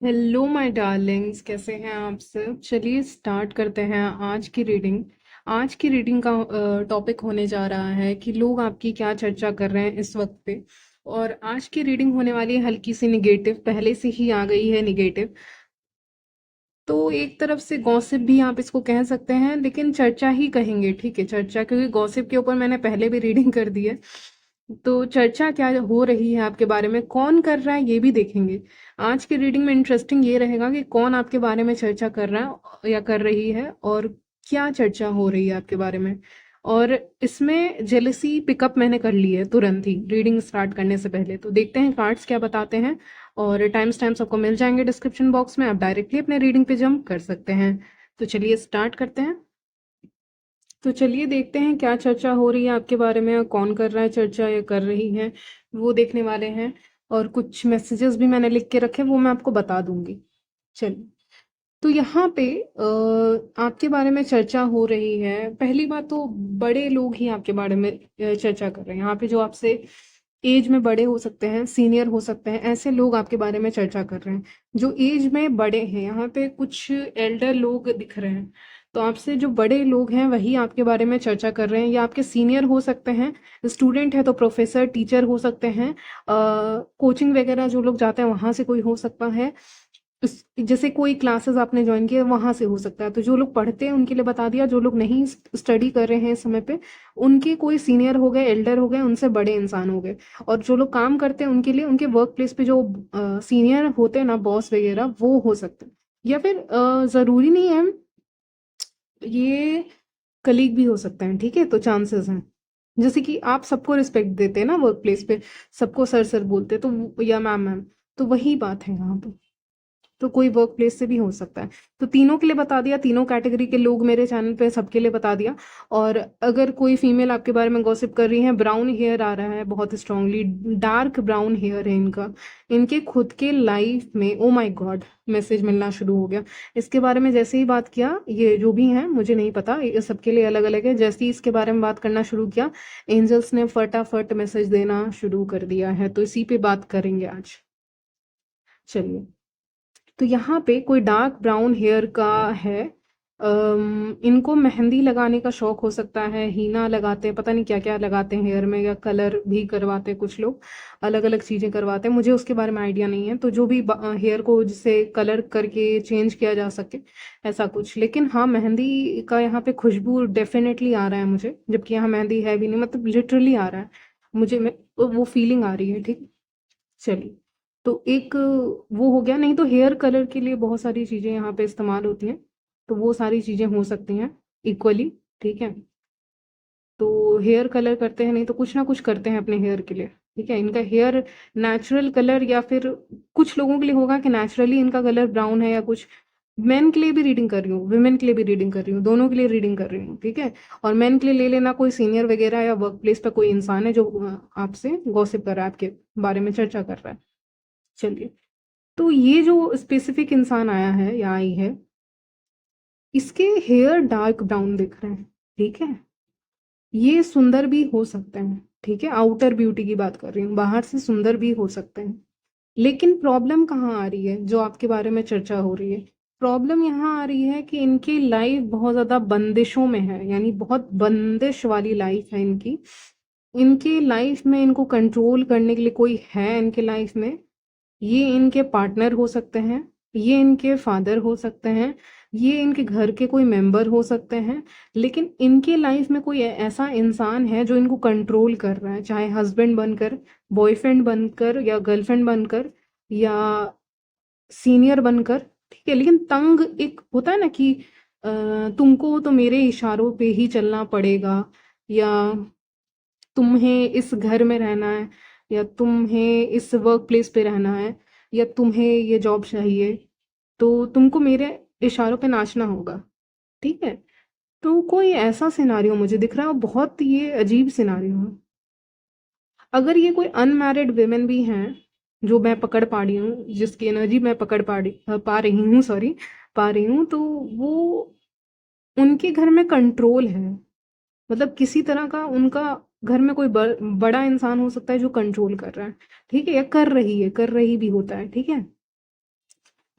Hello my Darling's, कैसे हैं आप सब। चलिए स्टार्ट करते हैं आज की रीडिंग का टॉपिक होने जा रहा है कि लोग आपकी क्या चर्चा कर रहे हैं इस वक्त पे। और आज की रीडिंग होने वाली है हल्की सी निगेटिव, पहले से ही आ गई है निगेटिव। तो एक तरफ से गॉसिप भी आप इसको कह सकते हैं, लेकिन चर्चा ही कहेंगे, ठीक है, चर्चा, क्योंकि गॉसिप के ऊपर मैंने पहले भी रीडिंग कर दी है। तो चर्चा क्या हो रही है आपके बारे में, कौन कर रहा है ये भी देखेंगे। आज की रीडिंग में इंटरेस्टिंग ये रहेगा कि कौन आपके बारे में चर्चा कर रहा है या कर रही है, और क्या चर्चा हो रही है आपके बारे में। और इसमें जेलसी पिकअप मैंने कर ली है तुरंत ही रीडिंग स्टार्ट करने से पहले। तो देखते हैं कार्ड्स क्या बताते हैं, और टाइम स्टैम्प्स आपको मिल जाएंगे डिस्क्रिप्शन बॉक्स में, आप डायरेक्टली अपने रीडिंग पे जंप कर सकते हैं। तो चलिए स्टार्ट करते हैं। तो चलिए देखते हैं क्या चर्चा हो रही है आपके बारे में, और कौन कर रहा है चर्चा या कर रही है, वो देखने वाले हैं। और कुछ मैसेजेस भी मैंने लिख के रखे, वो मैं आपको बता दूंगी। चलिए, तो यहाँ पे आपके बारे में चर्चा हो रही है। पहली बात तो बड़े लोग ही आपके बारे में चर्चा कर रहे हैं। यहाँ पे जो आपसे एज में बड़े हो सकते हैं, सीनियर हो सकते हैं, ऐसे लोग आपके बारे में चर्चा कर रहे हैं। जो एज में बड़े हैं, यहाँ पे कुछ एल्डर लोग दिख रहे हैं। तो आपसे जो बड़े लोग हैं वही आपके बारे में चर्चा कर रहे हैं, या आपके सीनियर हो सकते हैं। स्टूडेंट है तो प्रोफेसर, टीचर हो सकते हैं। कोचिंग वगैरह जो लोग जाते हैं वहां से कोई हो सकता है। जैसे कोई क्लासेस आपने ज्वाइन किया वहां से हो सकता है। तो जो लोग पढ़ते हैं उनके लिए बता दिया, जो लोग नहीं स्टडी कर रहे हैं इस समय पे, उनके कोई सीनियर हो गए, एल्डर हो गए, उनसे बड़े इंसान हो गए। और जो लोग काम करते हैं उनके लिए उनके वर्क प्लेस पे जो सीनियर होते हैं ना, बॉस वगैरह, वो हो सकते हैं। या फिर जरूरी नहीं है, ये कलीग भी हो सकते हैं, ठीक है। तो चांसेस हैं, जैसे कि आप सबको रिस्पेक्ट देते हैं ना वर्क प्लेस पे, सबको सर सर बोलते हैं, तो या मैम मैम, तो वही बात है यहाँ पे। तो कोई वर्क प्लेस से भी हो सकता है। तो तीनों के लिए बता दिया, तीनों कैटेगरी के लोग मेरे चैनल पे सबके लिए बता दिया। और अगर कोई फीमेल आपके बारे में गॉसिप कर रही है, ब्राउन हेयर आ रहा है बहुत स्ट्रांगली, डार्क ब्राउन हेयर है इनका। इनके खुद के लाइफ में, ओ माय गॉड, मैसेज मिलना शुरू हो गया। इसके बारे में जैसे ही बात किया, ये जो भी है मुझे नहीं पता, ये सबके लिए अलग अलग है, जैसे ही इसके बारे में बात करना शुरू किया, एंजल्स ने फटाफट मैसेज देना शुरू कर दिया है। तो इसी पे बात करेंगे आज। चलिए, तो यहाँ पे कोई डार्क ब्राउन हेयर का है। इनको मेहंदी लगाने का शौक हो सकता है, हीना लगाते हैं, पता नहीं क्या क्या लगाते हैं हेयर में, या कलर भी करवाते हैं कुछ लोग, अलग अलग चीजें करवाते हैं। मुझे उसके बारे में आइडिया नहीं है। तो जो भी हेयर को जिसे कलर करके चेंज किया जा सके, ऐसा कुछ। लेकिन हाँ, मेहंदी का यहाँ पे खुशबू डेफिनेटली आ रहा है मुझे, जबकि यहाँ मेहंदी है भी नहीं, मतलब लिटरली आ रहा है मुझे। वो फीलिंग आ रही है, ठीक। चलिए, तो एक वो हो गया। नहीं तो हेयर कलर के लिए बहुत सारी चीजें यहाँ पे इस्तेमाल होती हैं, तो वो सारी चीजें हो सकती हैं इक्वली, ठीक है। तो हेयर कलर करते हैं, नहीं तो कुछ ना कुछ करते हैं अपने हेयर के लिए, ठीक है। इनका हेयर नेचुरल कलर, या फिर कुछ लोगों के लिए होगा कि नेचुरली इनका कलर ब्राउन है, या कुछ। मेन के लिए भी रीडिंग कर रही हूँ, वुमेन के लिए भी रीडिंग कर रही हूँ, दोनों के लिए रीडिंग कर रही हूँ, ठीक है। और मेन के लिए ले लेना, कोई सीनियर वगैरह या वर्क प्लेस पे कोई इंसान है जो आपसे गॉसिप कर रहा है, आपके बारे में चर्चा कर रहा है। चलिए, तो ये जो स्पेसिफिक इंसान आया है या आई है, इसके हेयर डार्क ब्राउन दिख रहे हैं, ठीक है। ये सुंदर भी हो सकते हैं, ठीक है, आउटर ब्यूटी की बात कर रही हूँ, बाहर से सुंदर भी हो सकते हैं। लेकिन प्रॉब्लम कहाँ आ रही है, जो आपके बारे में चर्चा हो रही है। प्रॉब्लम यहाँ आ रही है कि इनकी लाइफ बहुत ज्यादा बंदिशों में है, यानी बहुत बंदिश वाली लाइफ है इनकी। इनकी लाइफ में इनको कंट्रोल करने के लिए कोई है इनके लाइफ में। ये इनके पार्टनर हो सकते हैं, ये इनके फादर हो सकते हैं, ये इनके घर के कोई मेंबर हो सकते हैं। लेकिन इनके लाइफ में कोई ऐसा इंसान है जो इनको कंट्रोल कर रहा है, चाहे हस्बैंड बनकर, बॉयफ्रेंड बनकर, या गर्लफ्रेंड बनकर, या सीनियर बनकर, ठीक है। लेकिन तंग एक होता है ना कि तुमको तो मेरे इशारों पे ही चलना पड़ेगा, या तुम्हें इस घर में रहना है, या तुम्हें इस वर्क प्लेस पे रहना है, या तुम्हें ये जॉब चाहिए, तो तुमको मेरे इशारों पे नाचना होगा, ठीक है। तो कोई ऐसा सिनारियो मुझे दिख रहा है, और बहुत ये अजीब सिनारियो है। अगर ये कोई अनमैरिड वेमेन भी हैं, जो मैं पकड़ पा रही हूँ, जिसकी एनर्जी मैं पा रही हूँ, सॉरी, पा रही हूँ, तो वो, उनके घर में कंट्रोल है। मतलब किसी तरह का उनका घर में कोई बड़ा इंसान हो सकता है जो कंट्रोल कर रहा है, ठीक है, या कर रही है, कर रही भी होता है, ठीक है।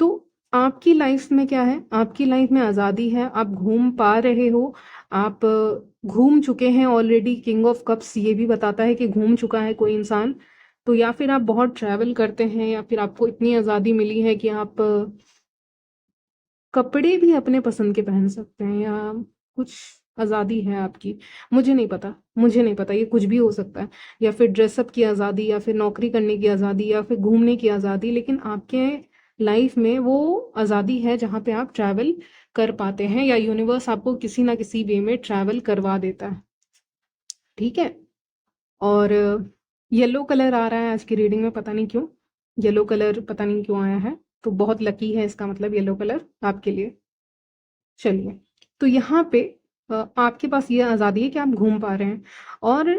तो आपकी लाइफ में क्या है? आपकी लाइफ में आज़ादी है, आप घूम पा रहे हो, आप घूम चुके हैं ऑलरेडी। किंग ऑफ कप्स ये भी बताता है कि घूम चुका है कोई इंसान। तो या फिर आप बहुत ट्रैवल करते हैं, या फिर आपको इतनी आज़ादी मिली है कि आप कपड़े भी अपने पसंद के पहन सकते हैं, या कुछ आज़ादी है आपकी। मुझे नहीं पता, मुझे नहीं पता, ये कुछ भी हो सकता है। या फिर ड्रेसअप की आज़ादी, या फिर नौकरी करने की आज़ादी, या फिर घूमने की आज़ादी। लेकिन आपके लाइफ में वो आज़ादी है जहाँ पे आप ट्रैवल कर पाते हैं, या यूनिवर्स आपको किसी ना किसी वे में ट्रैवल करवा देता है। ठीक है। और येलो कलर आ रहा है आज की रीडिंग में, पता नहीं क्यों। येलो कलर पता नहीं क्यों आया है। तो बहुत लकी है इसका मतलब येलो कलर आपके लिए। चलिए, तो यहाँ पे आपके पास ये आज़ादी है कि आप घूम पा रहे हैं, और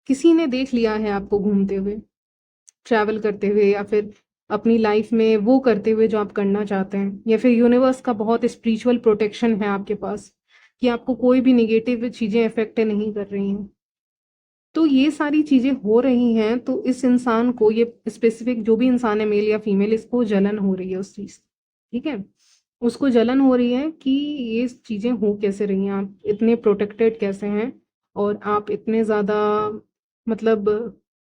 किसी ने देख लिया है आपको घूमते हुए, ट्रैवल करते हुए, या फिर अपनी लाइफ में वो करते हुए जो आप करना चाहते हैं। या फिर यूनिवर्स का बहुत स्पिरिचुअल प्रोटेक्शन है आपके पास, कि आपको कोई भी निगेटिव चीज़ें अफेक्ट नहीं कर रही हैं। तो ये सारी चीज़ें हो रही हैं, तो इस इंसान को, ये स्पेसिफिक जो भी इंसान है, मेल या फीमेल, इसको जलन हो रही है उस चीज़। ठीक है, उसको जलन हो रही है कि ये चीज़ें हो कैसे रही हैं, आप इतने प्रोटेक्टेड कैसे हैं, और आप इतने ज़्यादा, मतलब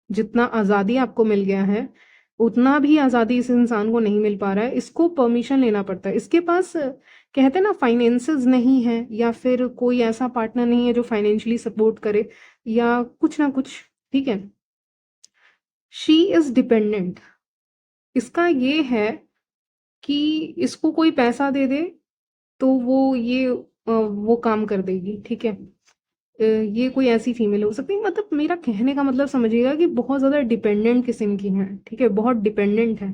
जितना आज़ादी आपको मिल गया है, उतना भी आज़ादी इस इंसान को नहीं मिल पा रहा है। इसको परमिशन लेना पड़ता है। इसके पास कहते हैं ना, फाइनेंसेस नहीं है, या फिर कोई ऐसा पार्टनर नहीं है जो फाइनेंशियली सपोर्ट करे, या कुछ ना कुछ। ठीक है, शी इज़ डिपेंडेंट। इसका ये है कि इसको कोई पैसा दे दे तो वो काम कर देगी। ठीक है, ये कोई ऐसी फीमेल हो सकती है, मतलब मेरा कहने का मतलब समझिएगा कि बहुत ज़्यादा डिपेंडेंट किस्म की हैं। ठीक है, बहुत डिपेंडेंट है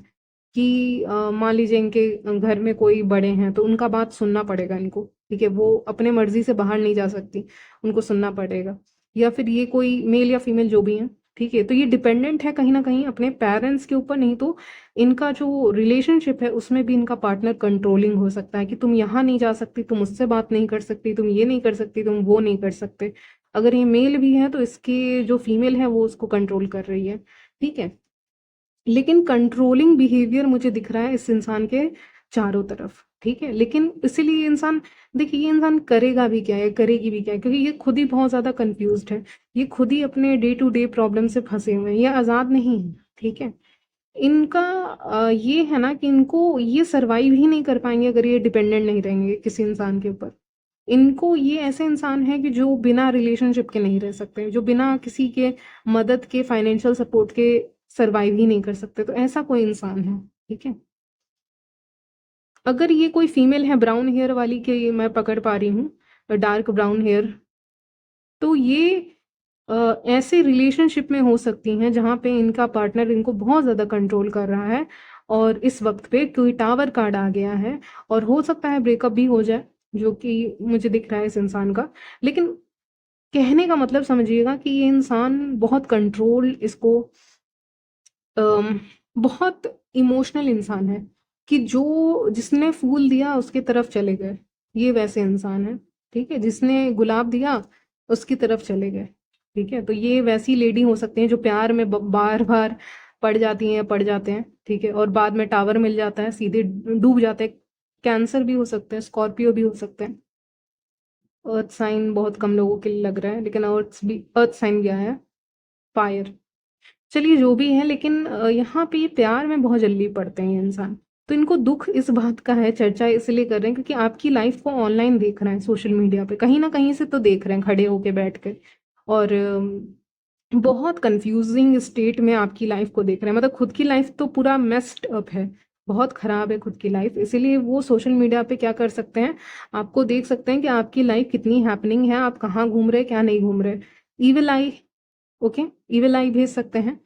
कि मान लीजिए इनके घर में कोई बड़े हैं तो उनका बात सुनना पड़ेगा इनको। ठीक है, वो अपने मर्जी से बाहर नहीं जा सकती, उनको सुनना पड़ेगा। या फिर ये कोई मेल या फीमेल जो भी हैं, ठीक है, तो ये डिपेंडेंट है कहीं ना कहीं अपने पेरेंट्स के ऊपर। नहीं तो इनका जो रिलेशनशिप है उसमें भी इनका पार्टनर कंट्रोलिंग हो सकता है, कि तुम यहाँ नहीं जा सकती, तुम उससे बात नहीं कर सकती, तुम ये नहीं कर सकती, तुम वो नहीं कर सकते। अगर ये मेल भी है तो इसकी जो फीमेल है वो उसको कंट्रोल कर रही है। ठीक है, लेकिन कंट्रोलिंग बिहेवियर मुझे दिख रहा है इस इंसान के चारों तरफ। ठीक है, लेकिन इसीलिए ये इंसान, देखिए ये इंसान करेगा भी क्या है, करेगी भी क्या है, क्योंकि ये खुद ही बहुत ज़्यादा कंफ्यूज्ड है। ये खुद ही अपने डे टू डे प्रॉब्लम से फंसे हुए हैं, ये आज़ाद नहीं है। ठीक है, इनका ये है ना कि इनको ये सर्वाइव ही नहीं कर पाएंगे अगर ये डिपेंडेंट नहीं रहेंगे किसी इंसान के ऊपर। इनको, ये ऐसे इंसान है कि जो बिना रिलेशनशिप के नहीं रह सकते, जो बिना किसी के मदद के, फाइनेंशियल सपोर्ट के सर्वाइव ही नहीं कर सकते। तो ऐसा कोई इंसान है। ठीक है, अगर ये कोई फीमेल है ब्राउन हेयर वाली, के ये मैं पकड़ पा रही हूँ, डार्क ब्राउन हेयर, तो ये ऐसे रिलेशनशिप में हो सकती हैं जहाँ पे इनका पार्टनर इनको बहुत ज़्यादा कंट्रोल कर रहा है, और इस वक्त पे कोई टावर कार्ड आ गया है, और हो सकता है ब्रेकअप भी हो जाए, जो कि मुझे दिख रहा है इस इंसान का। लेकिन कहने का मतलब समझिएगा कि ये इंसान बहुत कंट्रोल, इसको बहुत इमोशनल इंसान है, कि जो जिसने फूल दिया उसकी तरफ चले गए, ये वैसे इंसान है। ठीक है, जिसने गुलाब दिया उसकी तरफ चले गए। ठीक है, तो ये वैसी लेडी हो सकती हैं जो प्यार में बार बार पड़ जाती हैं या पड़ जाते हैं। ठीक है, और बाद में टावर मिल जाता है, सीधे डूब जाते हैं। कैंसर भी हो सकते हैं, स्कॉर्पियो भी हो सकते हैं। अर्थ साइन बहुत कम लोगों के लिए लग रहा है, लेकिन अर्थ साइन क्या है? फायर। चलिए जो भी है, लेकिन यहाँ पे ये प्यार में बहुत जल्दी पड़ते हैं ये इंसान। तो इनको दुख इस बात का है, चर्चा इसलिए कर रहे हैं क्योंकि आपकी लाइफ को ऑनलाइन देख रहे हैं, सोशल मीडिया पे कहीं ना कहीं से तो देख रहे हैं, खड़े होके बैठ के। और बहुत कंफ्यूजिंग स्टेट में आपकी लाइफ को देख रहे हैं, मतलब खुद की लाइफ तो पूरा मेस्ड अप है, बहुत खराब है खुद की लाइफ। इसीलिए वो सोशल मीडिया पे क्या कर सकते हैं, आपको देख सकते हैं कि आपकी लाइफ कितनी हैपनिंग है, आप कहाँ घूम रहे, क्या नहीं घूम रहे। ईविल आई, ओके, ईविल आई भेज सकते हैं।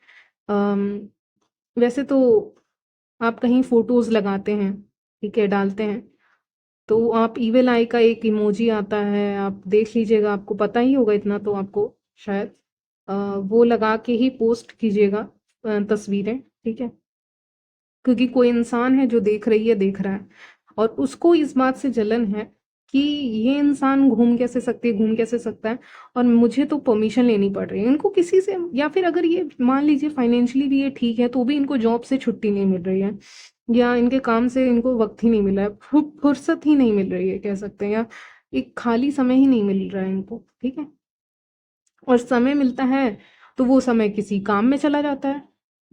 अम, वैसे तो आप कहीं फोटोज लगाते हैं, ठीक है, डालते हैं, तो आप ईविल आई का एक इमोजी आता है, आप देख लीजिएगा, आपको पता ही होगा इतना तो आपको शायद। वो लगा के ही पोस्ट कीजिएगा तस्वीरें। ठीक है, क्योंकि कोई इंसान है जो देख रही है, देख रहा है, और उसको इस बात से जलन है कि ये इंसान घूम कैसे सकता है, और मुझे तो परमिशन लेनी पड़ रही है इनको किसी से। या फिर अगर ये मान लीजिए फाइनेंशियली भी ये ठीक है, तो भी इनको जॉब से छुट्टी नहीं मिल रही है, या इनके काम से इनको वक़्त ही नहीं मिला है, फुर्सत ही नहीं मिल रही है कह सकते हैं, या एक खाली समय ही नहीं मिल रहा है इनको, ठीक है? और समय मिलता है तो वो समय किसी काम में चला जाता है।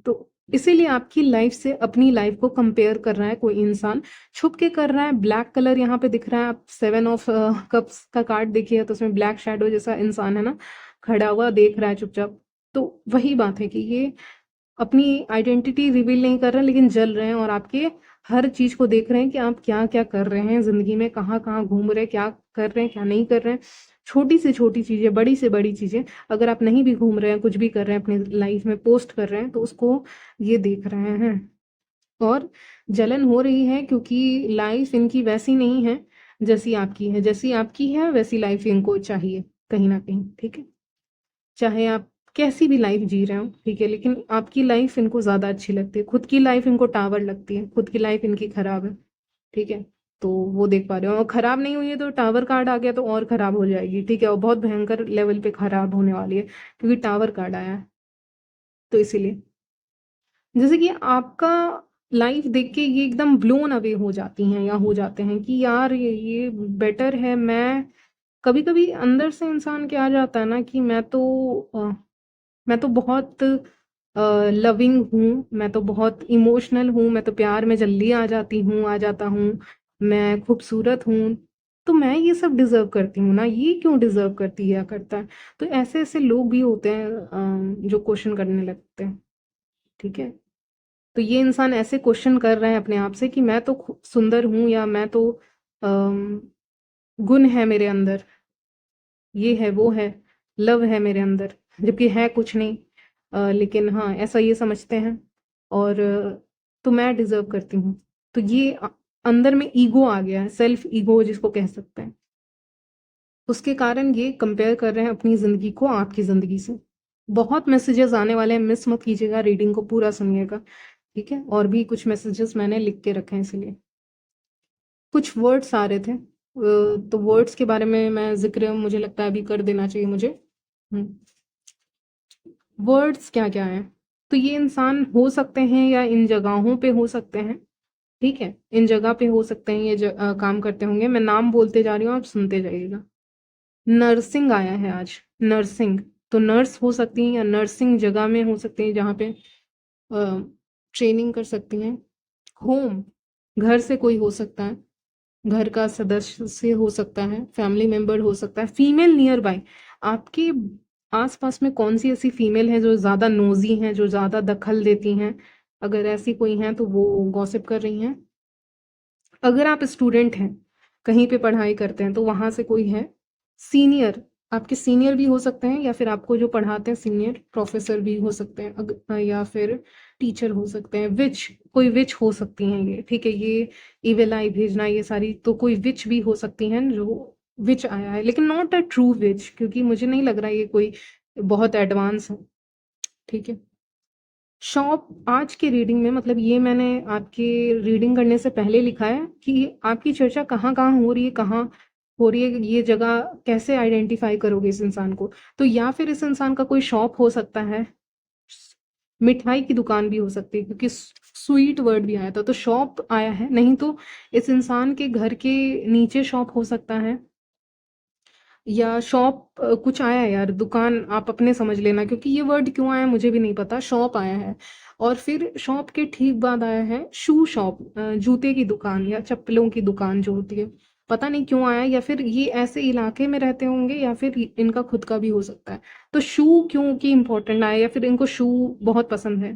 तो इसीलिए आपकी लाइफ से अपनी लाइफ को कंपेयर कर रहा है कोई इंसान, छुप के कर रहा है। ब्लैक कलर यहाँ पे दिख रहा है, आप 7 ऑफ कप्स का कार्ड देखिए तो उसमें ब्लैक शैडो जैसा इंसान है ना, खड़ा हुआ देख रहा है चुपचाप। तो वही बात है कि ये अपनी आइडेंटिटी रिवील नहीं कर रहे हैं लेकिन जल रहे हैं, और आपके हर चीज को देख रहे हैं कि आप क्या क्या कर रहे हैं जिंदगी में, कहाँ कहाँ घूम रहे हैं, क्या कर रहे हैं क्या नहीं कर रहे हैं। छोटी से छोटी चीजें, बड़ी से बड़ी चीजें, अगर आप नहीं भी घूम रहे हैं, कुछ भी कर रहे हैं अपनी लाइफ में, पोस्ट कर रहे हैं, तो उसको ये देख रहे हैं। और जलन हो रही है क्योंकि लाइफ इनकी वैसी नहीं है जैसी आपकी है। जैसी आपकी है वैसी लाइफ इनको चाहिए कहीं ना कहीं, ठीक है? चाहे आप कैसी भी लाइफ जी रहे हो, ठीक है, लेकिन आपकी लाइफ इनको ज़्यादा अच्छी लगती है। खुद की लाइफ इनको टावर लगती है, खुद की लाइफ इनकी खराब है, ठीक है? तो वो देख पा रहे हो, और खराब नहीं हुई है तो टावर कार्ड आ गया तो और खराब हो जाएगी, ठीक है? और बहुत भयंकर लेवल पे खराब होने वाली है क्योंकि टावर कार्ड आया है। तो इसीलिए जैसे कि आपका लाइफ देख के ये एकदम ब्लोन अवे हो जाती हैं या हो जाते हैं कि यार ये बेटर है। कभी कभी अंदर से इंसान क्या आ जाता है ना कि मैं तो बहुत लविंग हूँ, मैं तो बहुत इमोशनल हूँ, मैं तो प्यार में जल्दी आ जाती हूँ, आ जाता हूँ, मैं खूबसूरत हूँ, तो मैं ये सब डिजर्व करती हूँ ना, ये क्यों डिजर्व करती है या करता है? तो ऐसे ऐसे लोग भी होते हैं जो क्वेश्चन करने लगते हैं, ठीक है? तो ये इंसान ऐसे क्वेश्चन कर रहे हैं अपने आप से कि मैं तो सुंदर हूँ, या मैं तो अम, गुण है मेरे अंदर, ये है वो है, लव है मेरे अंदर, जबकि है कुछ नहीं। लेकिन हाँ, ऐसा ये समझते हैं। और तो मैं डिजर्व करती हूँ। तो ये अंदर में ईगो आ गया है, सेल्फ ईगो जिसको कह सकते हैं। उसके कारण ये कंपेयर कर रहे हैं अपनी जिंदगी को आपकी जिंदगी से। बहुत मैसेजेस आने वाले हैं, मिस मत कीजिएगा, रीडिंग को पूरा सुनिएगा, ठीक है? और भी कुछ मैसेजेस मैंने लिख के रखे हैं इसलिए। कुछ वर्ड्स आ रहे थे, तो वर्ड्स के बारे में मैं जिक्र मुझे लगता है अभी कर देना चाहिए मुझे। वर्ड्स क्या क्या है? तो ये इंसान हो सकते हैं या इन जगहों पे हो सकते हैं, ठीक है? इन जगह पे हो सकते हैं, ये काम करते होंगे। मैं नाम बोलते जा रही हूँ, आप सुनते जाइएगा। नर्सिंग आया है आज, नर्सिंग। तो नर्स हो सकती हैं या नर्सिंग जगह में हो सकती हैं जहाँ पे ट्रेनिंग कर सकती हैं। होम, घर से कोई हो सकता है, घर का सदस्य से हो सकता है, फैमिली मेंबर हो सकता है, फीमेल नियर बाय। आपके आसपास में कौन सी ऐसी फीमेल है जो ज़्यादा नोजी हैं, जो ज़्यादा दखल देती हैं? अगर ऐसी कोई हैं तो वो गॉसिप कर रही हैं। अगर आप स्टूडेंट हैं, कहीं पे पढ़ाई करते हैं, तो वहाँ से कोई है। सीनियर, आपके सीनियर भी हो सकते हैं, या फिर आपको जो पढ़ाते हैं सीनियर प्रोफेसर भी हो सकते हैं, या फिर टीचर हो सकते हैं। विच, कोई विच हो सकती हैं ये, ठीक है? ये इविल आई भेजना, ये सारी तो कोई विच भी हो सकती हैं जो विच आया है, लेकिन नॉट अ ट्रू विच, क्योंकि मुझे नहीं लग रहा है ये कोई बहुत एडवांस है, ठीक है? शॉप आज की रीडिंग में, मतलब ये मैंने आपके रीडिंग करने से पहले लिखा है कि आपकी चर्चा कहाँ कहाँ हो रही है, कहाँ हो रही है, ये जगह कैसे आइडेंटिफाई करोगे इस इंसान को? तो या फिर इस इंसान का कोई शॉप हो सकता है, मिठाई की दुकान भी हो सकती है, क्योंकि स्वीट वर्ड भी आया था, तो शॉप आया है। नहीं तो इस इंसान के घर के नीचे शॉप हो सकता है, या शॉप कुछ आया है यार, दुकान आप अपने समझ लेना, क्योंकि ये वर्ड क्यों आया मुझे भी नहीं पता। शॉप आया है, और फिर शॉप के ठीक बाद आया है शू शॉप, जूते की दुकान या चप्पलों की दुकान जो होती है। पता नहीं क्यों आया, या फिर ये ऐसे इलाके में रहते होंगे, या फिर इनका खुद का भी हो सकता है। तो शू क्यों की इम्पोर्टेंट आया, या फिर इनको शू बहुत पसंद है,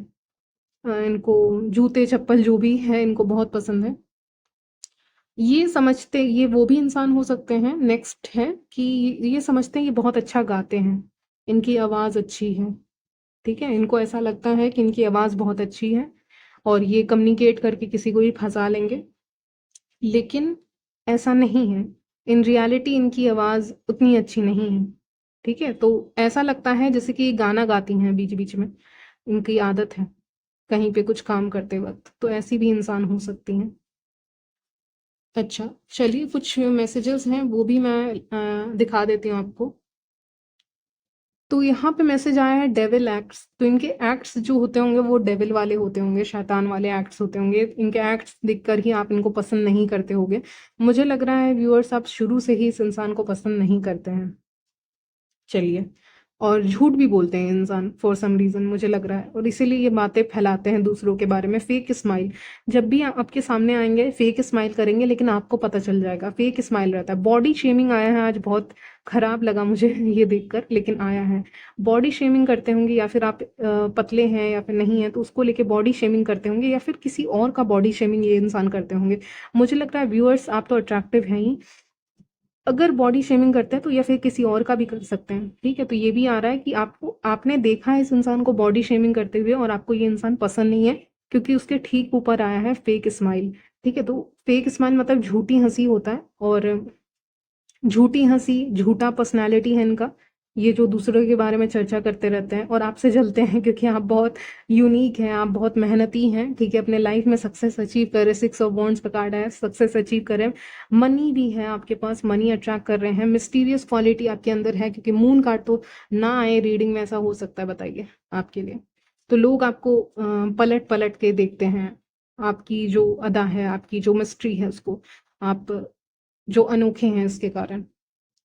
इनको जूते चप्पल जो भी है इनको बहुत पसंद है। ये समझते, ये वो भी इंसान हो सकते हैं। नेक्स्ट है कि ये समझते हैं ये बहुत अच्छा गाते हैं, इनकी आवाज़ अच्छी है, ठीक है? इनको ऐसा लगता है कि इनकी आवाज़ बहुत अच्छी है और ये कम्युनिकेट करके किसी को भी फंसा लेंगे, लेकिन ऐसा नहीं है। इन रियलिटी इनकी आवाज़ उतनी अच्छी नहीं है, ठीक है? तो ऐसा लगता है जैसे कि ये गाना गाती हैं बीच बीच में, इनकी आदत है कहीं पे कुछ काम करते वक्त, तो ऐसी भी इंसान हो सकती हैं। अच्छा, चलिए कुछ मैसेजेस हैं वो भी मैं दिखा देती हूँ आपको। तो यहाँ पे मैसेज आया है डेविल एक्ट्स। तो इनके एक्ट्स जो होते होंगे वो डेविल वाले होते होंगे, शैतान वाले एक्ट्स होते होंगे। इनके एक्ट्स देखकर ही आप इनको पसंद नहीं करते होगे। मुझे लग रहा है व्यूअर्स आप शुरू से ही इस इंसान को पसंद नहीं करते हैं। चलिए, और झूठ भी बोलते हैं इंसान फॉर सम रीज़न, मुझे लग रहा है, और इसीलिए ये बातें फैलाते हैं दूसरों के बारे में। फेक स्माइल, जब भी आपके सामने आएंगे फेक स्माइल करेंगे, लेकिन आपको पता चल जाएगा फेक स्माइल रहता है। बॉडी शेमिंग आया है आज, बहुत खराब लगा मुझे ये देखकर, लेकिन आया है। बॉडी शेमिंग करते होंगे, या फिर आप पतले हैं या फिर नहीं है तो उसको लेके बॉडी शेमिंग करते होंगे, या फिर किसी और का बॉडी शेमिंग ये इंसान करते होंगे। मुझे लगता है व्यूअर्स आप तो अट्रैक्टिव हैं ही, अगर बॉडी शेमिंग करते हैं तो या फिर किसी और का भी कर सकते हैं। ठीक है, तो ये भी आ रहा है कि आपको, आपने देखा है इस इंसान को बॉडी शेमिंग करते हुए और आपको ये इंसान पसंद नहीं है, क्योंकि उसके ठीक ऊपर आया है फेक स्माइल। ठीक है, तो फेक स्माइल मतलब झूठी हंसी होता है, और झूठी हंसी, झूठा पर्सनालिटी है इनका। ये जो दूसरों के बारे में चर्चा करते रहते हैं और आपसे जलते हैं, क्योंकि आप बहुत यूनिक हैं, आप बहुत मेहनती हैं। ठीक है, अपने लाइफ में सक्सेस अचीव कर रहे, 6 ऑफ वॉन्ड्स का कार्ड है, सक्सेस अचीव कर रहे हैं। मनी भी है आपके पास, मनी अट्रैक्ट कर रहे हैं। मिस्टीरियस क्वालिटी आपके अंदर है, क्योंकि मून कार्ड तो ना आए रीडिंग में, ऐसा हो सकता है बताइए आपके लिए। तो लोग आपको पलट पलट के देखते हैं, आपकी जो अदा है, आपकी जो मिस्ट्री है उसको, आप जो अनोखे हैं इसके कारण।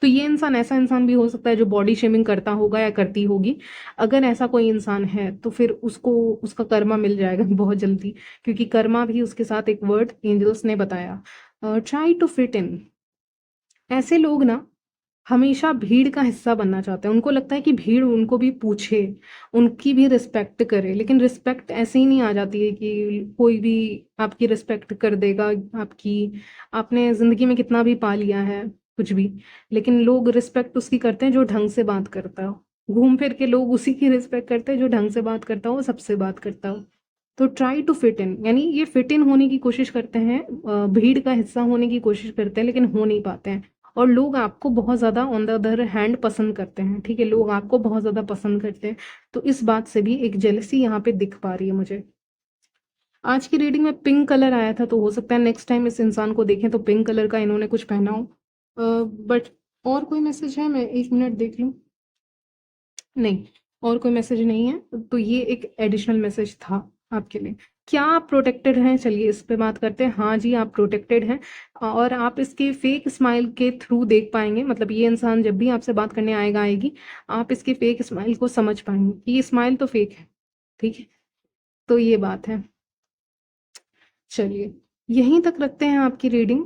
तो ये इंसान ऐसा इंसान भी हो सकता है जो बॉडी शेमिंग करता होगा या करती होगी। अगर ऐसा कोई इंसान है तो फिर उसको उसका कर्मा मिल जाएगा बहुत जल्दी, क्योंकि कर्मा भी उसके साथ एक वर्ड एंजल्स ने बताया, ट्राई टू फिट इन। ऐसे लोग ना हमेशा भीड़ का हिस्सा बनना चाहते हैं। उनको लगता है कि भीड़ उनको भी पूछे, उनकी भी रिस्पेक्ट करे, लेकिन रिस्पेक्ट ऐसे ही नहीं आ जाती है कि कोई भी आपकी रिस्पेक्ट कर देगा। आपकी, आपने ज़िंदगी में कितना भी पा लिया है, कुछ भी, लेकिन लोग रिस्पेक्ट उसकी करते हैं जो ढंग से बात करता हो। घूम फिर के लोग उसी की रिस्पेक्ट करते हैं जो ढंग से बात करता हो, सबसे बात करता हो। तो ट्राई टू फिट इन, यानी ये फिट इन होने की कोशिश करते हैं, भीड़ का हिस्सा होने की कोशिश करते हैं, लेकिन हो नहीं पाते हैं। और लोग आपको बहुत ज़्यादा ऑन द अदर हैंड पसंद करते हैं। ठीक है, लोग आपको बहुत ज़्यादा पसंद करते हैं। तो इस बात से भी एक जेलसी यहाँ पे दिख पा रही है मुझे। आज की रीडिंग में पिंक कलर आया था, तो हो सकता है नेक्स्ट टाइम इस इंसान को देखें तो पिंक कलर का इन्होंने कुछ पहना हो। बट और कोई मैसेज है? मैं 1 मिनट देख लूँ। नहीं, और कोई मैसेज नहीं है। तो ये एक एडिशनल मैसेज था आपके लिए। क्या आप प्रोटेक्टेड हैं? चलिए इस पे बात करते हैं। हाँ जी, आप प्रोटेक्टेड हैं, और आप इसके फेक स्माइल के थ्रू देख पाएंगे। मतलब ये इंसान जब भी आपसे बात करने आएगा आएगी, आप इसके फेक स्माइल को समझ पाएंगे कि ये स्माइल तो फेक है। ठीक है, तो ये बात है। चलिए, यहीं तक रखते हैं आपकी रीडिंग।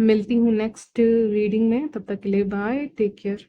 मिलती हूँ नेक्स्ट रीडिंग में, तब तक के लिए बाय, टेक केयर।